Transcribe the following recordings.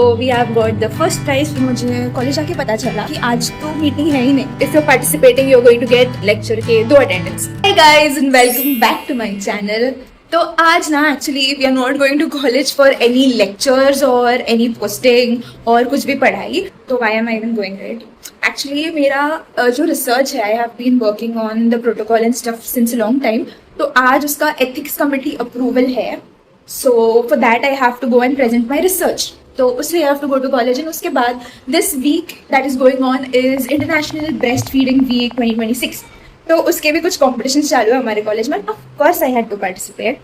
तो we have got the first prize. मुझे college आके पता चला कि आज तो मीटिंग है ही नहीं। If you participating you are going to get lecture के 2 attendance. Hey guys and welcome back to my channel. तो आज ना actually we are not going to college for any lectures और एनी पोस्टिंग और कुछ भी पढ़ाई। तो why am I even going right? Actually मेरा जो रिसर्च है, I have been working on the protocol and stuff since long time. तो आज उसका एथिक्स कमिटी अप्रूवल है। So for that I have to go and present my research. तो उससे I have to go to college and उसके बाद this week that is going on is international breast feeding week 2026। तो उसके भी कुछ competition चालू है हमारे कॉलेज में। Of course I had to participate.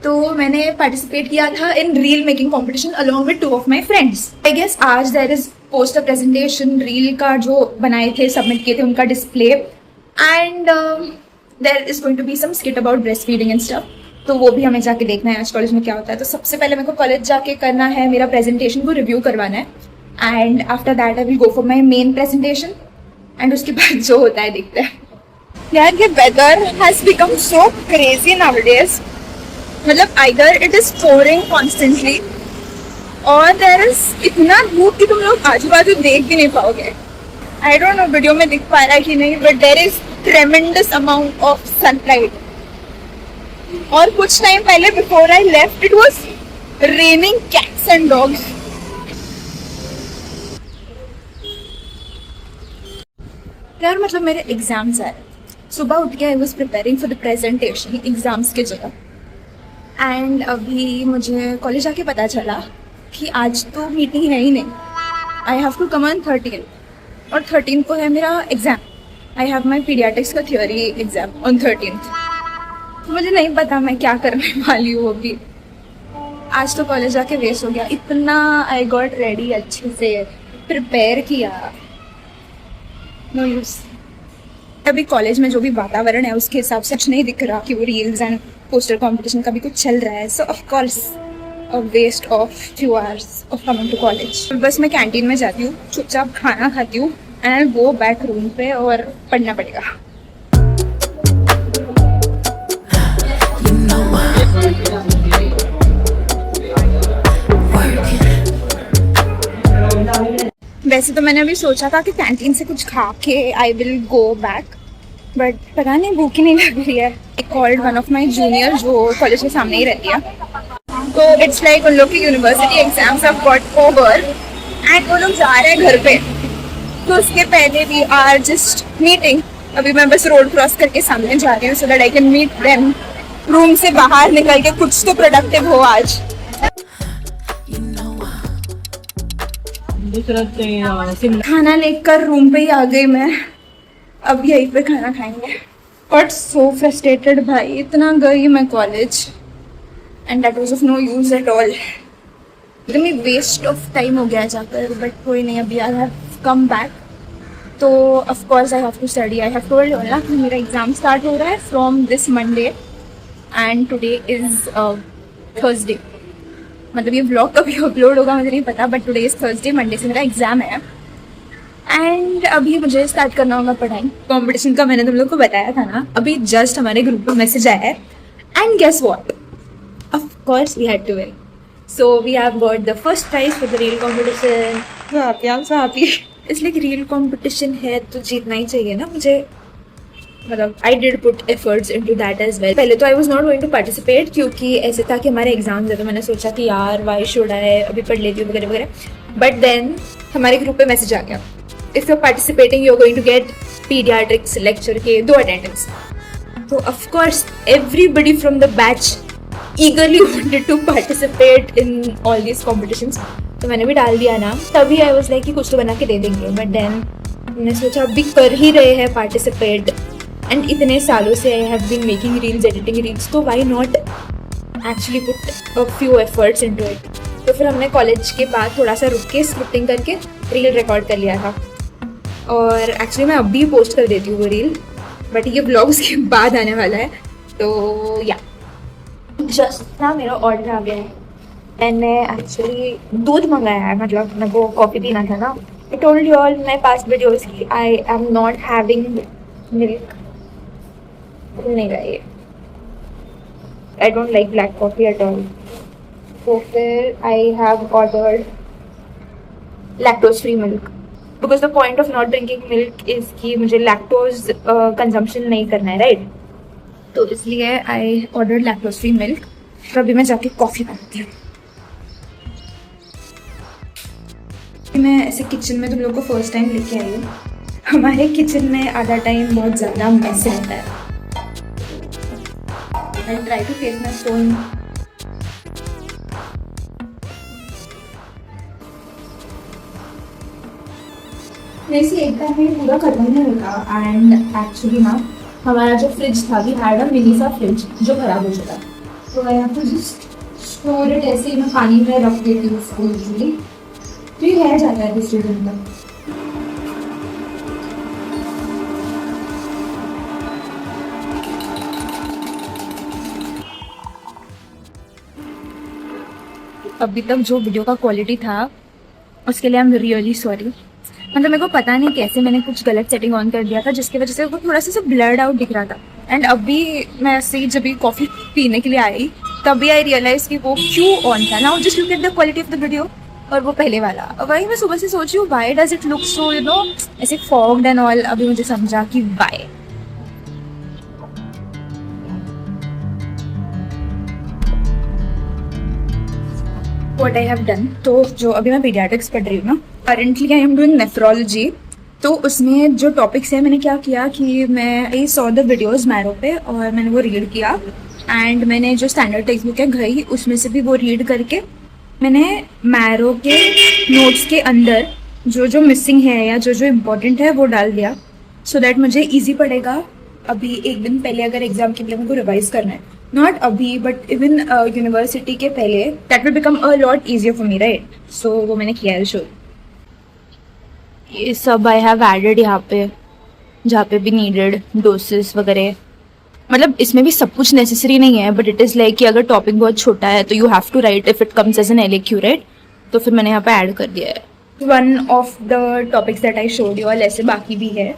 तो मैंने पार्टिसिपेट किया था in reel making competition along with 2 of my friends. I guess आज there is poster presentation reel का जो बनाए थे, सबमिट किए थे, उनका display and there is going to be some skit about breast feeding and stuff. तो वो भी हमें जाके देखना है आज कॉलेज में क्या होता है। तो सबसे पहले मेरे को कॉलेज जाके करना है, मेरा प्रेजेंटेशन को रिव्यू करवाना है and after that I will go for my main presentation and उसके बाद जो होता है देखते हैं। यार ये weather has become so crazy nowadays. मतलब either it is pouring constantly और देयर इज इतना धूप कि तुम लोग आजू बाजू देख भी नहीं पाओगे। आई डोंट नो वीडियो में दिख पा रहा है कि नहीं, but there is tremendous amount of sunlight. और कुछ टाइम पहले before I left it was raining cats and dogs. यार मतलब मेरे एग्जाम्स आए, सुबह उठ के I was preparing for the presentation exams के जगह एंड अभी मुझे कॉलेज आके पता चला कि आज तो मीटिंग है ही नहीं। I have to come on 13 और 13 को है मेरा exam. I have my paediatrics का थियोरी एग्जाम ऑन 13th। मुझे नहीं पता मैं क्या करने वाली हूँ अभी। आज तो कॉलेज आके वेस्ट हो गया। इतना आई गॉट रेडी, अच्छे से प्रिपेयर किया, नो यूज। अभी कॉलेज में जो भी वातावरण है उसके हिसाब से कुछ नहीं दिख रहा कि वो रील्स एंड पोस्टर कंपटीशन का भी कुछ चल रहा है। So of course a waste of few hours of coming to college. बस मैं कैंटीन में जाती हूँ, चुपचाप खाना खाती हूँ and I go back room पे और पढ़ना पड़ेगा। वैसे तो मैंने अभी सोचा था कि कैंटीन से कुछ खा के आई विल गो बैक, बट पता नहीं भूख ही नहीं लग रही है। I called one of my junior जो कॉलेज के सामने ही रहती है। तो इट्स लाइक उन लोग की university exams have got over and वो लोग जा रहे हैं घर पे। तो उसके पहले वी आर जस्ट मीटिंग। अभी मैं बस रोड क्रॉस करके सामने जा रही हूँ so that I can meet them. Room से बाहर निकल के कुछ तो प्रोडक्टिव हो आज। खाना लेकर रूम पे ही आ गई मैं। अब यहीं पे खाना खाएंगे। बट सो फ्रस्ट्रेटेड भाई, इतना गई मैं college and that was of no use at all. एकदम ही वेस्ट ऑफ टाइम हो गया जाकर, बट कोई नहीं, अभी आई हैव कम बैक। तो of course I have to study. I have told you ना कि मेरा एग्जाम स्टार्ट हो रहा है from this Monday and today is Thursday. मतलब ये व्लॉग कभी अपलोड होगा मुझे नहीं पता, but today is Thursday, Monday से मेरा एग्जाम है एंड अभी मुझे स्टार्ट करना होगा पढ़ाई। कंपटीशन का मैंने तुम लोग को बताया था ना, अभी जस्ट हमारे ग्रुप में मैसेज आया है and guess what, of course we had to win. So we have got the first prize for the reel competition. इसलिए कि रील कंपटीशन है तो जीतना ही चाहिए ना मुझे। मतलब I did put efforts into that as well. पहले तो I was not going to participate क्योंकि ऐसे था कि हमारे एग्जाम्स है, तो मैंने सोचा कि यार वाई शुड आई, अभी पढ़ लेती हूँ वगैरह वगैरह। बट देन हमारे ग्रुप पे मैसेज आ गया, if you are participating you are going to get paediatrics lecture के 2 अटेंडेंस। तो of course everybody from the batch eagerly wanted to participate in all these competitions. तो मैंने भी डाल दिया नाम। तभी आई वाज लाइक कि कुछ तो बना के दे देंगे। बट देन मैंने सोचा अभी कर ही रहे हैं पार्टिसिपेट एंड इतने सालों से I have been making reels, editing reels, तो why not actually put a few efforts into it. तो फिर हमने कॉलेज के बाद थोड़ा सा रुक के स्क्रिप्टिंग करके रील रिकॉर्ड कर लिया था और एक्चुअली मैं अभी पोस्ट कर देती हूँ वो रील, बट ये ब्लॉग्स के बाद आने वाला है। तो या जस्ट ना मेरा ऑर्डर आ गया है। मैंने एक्चुअली दूध मंगाया है, मतलब मेरे को कॉफ़ी पीना था ना। I told you all my past videos की I am not having milk. नहीं रहा ये, I don't like black coffee at all. तो फिर I have ordered lactose free milk, because the point of not drinking milk is कि मुझे lactose consumption नहीं करना है, राइट? तो इसलिए I order lactose free milk. तो अभी मैं जाके कॉफ़ी बनाती हूँ। मैं ऐसे किचन में तुम लोग को फर्स्ट टाइम लेके आई हूँ। हमारे किचन में आधा टाइम बहुत ज़्यादा मैस रहता है। I try to face my stone. वैसे एक बार में पूरा खत्म नहीं होता एंड एक्चुअली ना हमारा जो फ्रिज था, वी हैड अ मिनी सा फ्रिज जो खराब हो चुका। तो I have to just store it ऐसे ही, मैं पानी में रख देती हूँ उसको यूजुअली, तो ये रह जाता है दूसरे दिन तक। अभी तक जो वीडियो का क्वालिटी था उसके लिए आई एम रियली सॉरी। मतलब मेरे को पता नहीं कैसे मैंने कुछ गलत सेटिंग ऑन कर दिया था जिसकी वजह से वो थोड़ा सा ब्लर्ड आउट दिख रहा था। एंड अभी मैं ऐसे ही जब भी कॉफ़ी पीने के लिए आई तभी आई रियलाइज कि वो क्यों ऑन था। Now just look at the quality of the video और वो पहले वाला। वही मैं सुबह से सोच रही हूँ why does it look so you know ऐसे फॉग्ड एंड ऑल। अभी मुझे समझा कि Y. What I have done, तो जो अभी मैं पीडियाट्रिक्स पढ़ रही हूँ ना, currently I am doing nephrology. तो उसमें जो टॉपिक्स है मैंने क्या किया कि मैं I saw the videos marrow पे और मैंने वो रीड किया एंड मैंने जो स्टैंडर्ड टेक्स्ट बुक है गई उसमें से भी वो रीड करके मैंने मैरो के नोट्स के अंदर जो जो मिसिंग है या जो जो इम्पोर्टेंट है वो डाल दिया सो दैट मुझे ईजी पड़ेगा। अभी एक दिन पहले अगर एग्जाम के लिए मुझे रिवाइज करना है, नॉट अभी बट इवन यूनिवर्सिटी के पहले, that will become a lot easier for me, right? So वो मैंने किया है। शो ये सब आई हैव एडेड यहाँ पे जहाँ पे भी नीडेड डोसेस वगैरह। मतलब इसमें भी सब कुछ नेसेसरी नहीं है बट इट इज़ लाइक कि अगर टॉपिक बहुत छोटा है तो you have to write if it comes as an LAQ, right? तो फिर मैंने यहाँ पे ऐड कर दिया है। One of the topics that I showed you all, ऐसे बाकी भी है।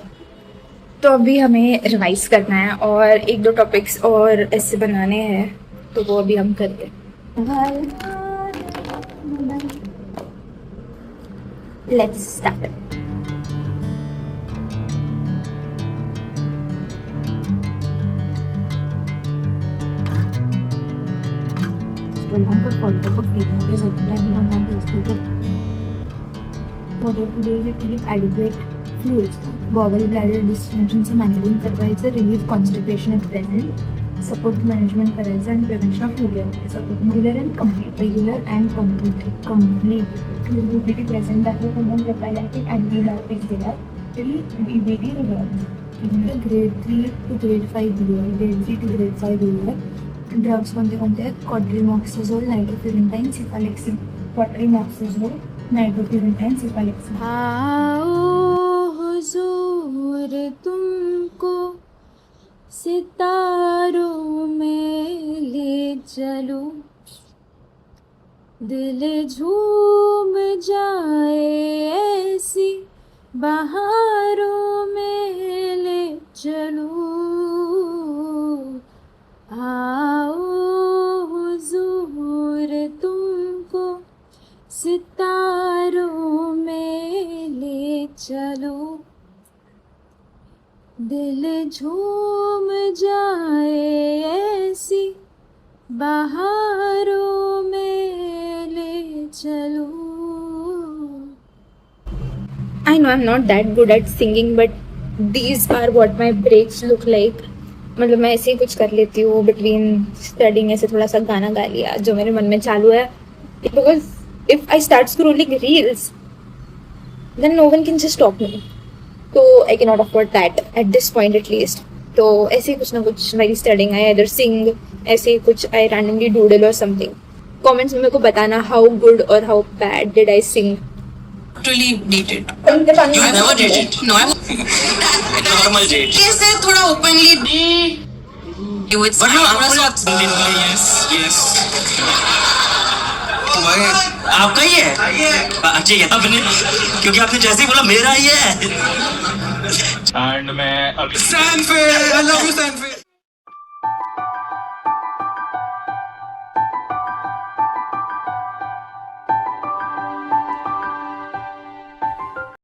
तो अभी हमें रिवाइज करना है और एक दो टॉपिक्स और ऐसे बनाने हैं तो वो अभी हम करते हैं। Let's start. Fluids, bowel bladder dysfunction से मैनेजिंग करायचं, relieve constipation if present, support management करायचं and prevention of urinary, support regular and complete fluidity present दाखवून common prophylactic antibiotics दिला till BBD resolved. Grade 3 to grade 5 दिला, grade 3 to grade 5 दिला. Drugs कोणते कोणते आहेत? Quadrimoxazole, nitrofurantoin, cephalexin. Quadrimoxazole, nitrofurantoin, cephalexin. हुजूर तुमको सितारों में ले चलूं, दिल झूम जाए ऐसी बहारों में ले चलूं। आओ हुजूर तुमको सितारों में ले चलूं, दिल झूम जाए ऐसी बहारों में ले चलूं। I know I'm not that good at singing but these are what my breaks look like. मतलब मैं ऐसे ही कुछ कर लेती हूँ बिटवीन स्टडिंग, ऐसे थोड़ा सा गाना गा लिया जो मेरे मन में चालू है। Because if I start scrolling reels then no one can just stop me. तो I cannot afford that at this point at least. तो ऐसे कुछ ना कुछ while studying I either sing, ऐसे कुछ I randomly doodle or something. Comments में मेरे को बताना how good or how bad did I sing. Actually dated. You have never dated? No, I'm normal date. कैसे थोड़ा openly do it. But no, yes, yes. आपका ही है? अच्छी है आपने, क्योंकि आपने जैसे ही बोला मेरा ही है। एंड मैं अभी सैनफे, I love you सैनफे।